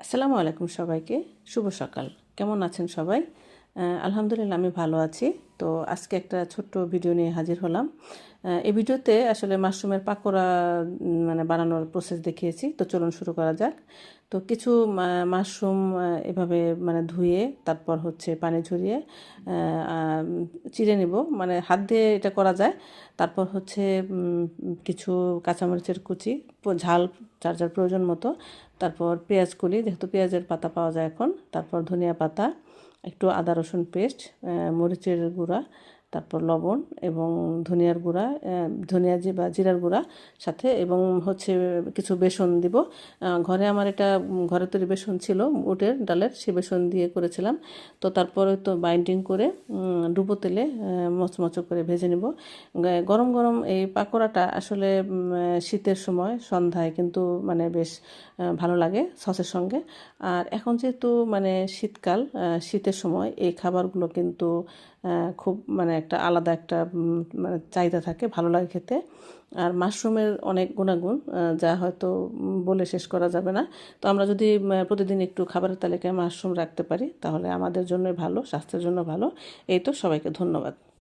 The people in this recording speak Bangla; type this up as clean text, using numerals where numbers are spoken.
আসসালামু আলাইকুম সবাইকে। শুভ সকাল। কেমন আছেন সবাই? আলহামদুলিল্লাহ আমি ভালো আছি। তো আজকে একটা ছোট্ট ভিডিও নিয়ে হাজির হলাম। এই ভিডিওতে আসলে মাশরুমের পাকোড়া মানে বানানোর প্রসেস দেখিয়েছি। তো চলুন শুরু করা যাক। তো কিছু মাশরুম এভাবে মানে ধুয়ে তারপর হচ্ছে পানি ঝরিয়ে চিড়ে নিব, মানে হাত দিয়ে এটা করা যায়। তারপর হচ্ছে কিছু কাঁচামরিচের কুচি, ঝাল যার যার প্রয়োজন মতো, তারপর পেঁয়াজ কলি, যেহেতু পেঁয়াজের পাতা পাওয়া যায় এখন, তারপর ধনিয়া পাতা, একটু আদা রসুন পেস্ট, মরিচের গুঁড়া, তারপর লবণ এবং ধনিয়ার গুঁড়া, ধনিয়া বা জিরার গুঁড়া সাথে, এবং হচ্ছে কিছু বেসন দিব। ঘরে আমার এটা ঘরে তৈরি বেসন ছিল, বুটের ডালের, সে বেসন দিয়ে করেছিলাম। তো তারপরে তো বাইন্ডিং করে ডুবো তেলে মচমচো করে ভেজে নেব। গরম গরম এই পাকোড়াটা আসলে শীতের সময় সন্ধ্যায় কিন্তু মানে বেশ ভালো লাগে সসের সঙ্গে। আর এখন যেহেতু মানে শীতকাল, শীতের সময় এই খাবারগুলো কিন্তু খুব মানে একটা আলাদা একটা মানে চাহিদা থাকে, ভালো লাগে খেতে। আর মাশরুমের অনেক গুণাগুণ যা হয়তো বলে শেষ করা যাবে না। তো আমরা যদি প্রতিদিন একটু খাবারের তালিকায় মাশরুম রাখতে পারি তাহলে আমাদের জন্যই ভালো, স্বাস্থ্যের জন্য ভালো। এই তো, সবাইকে ধন্যবাদ।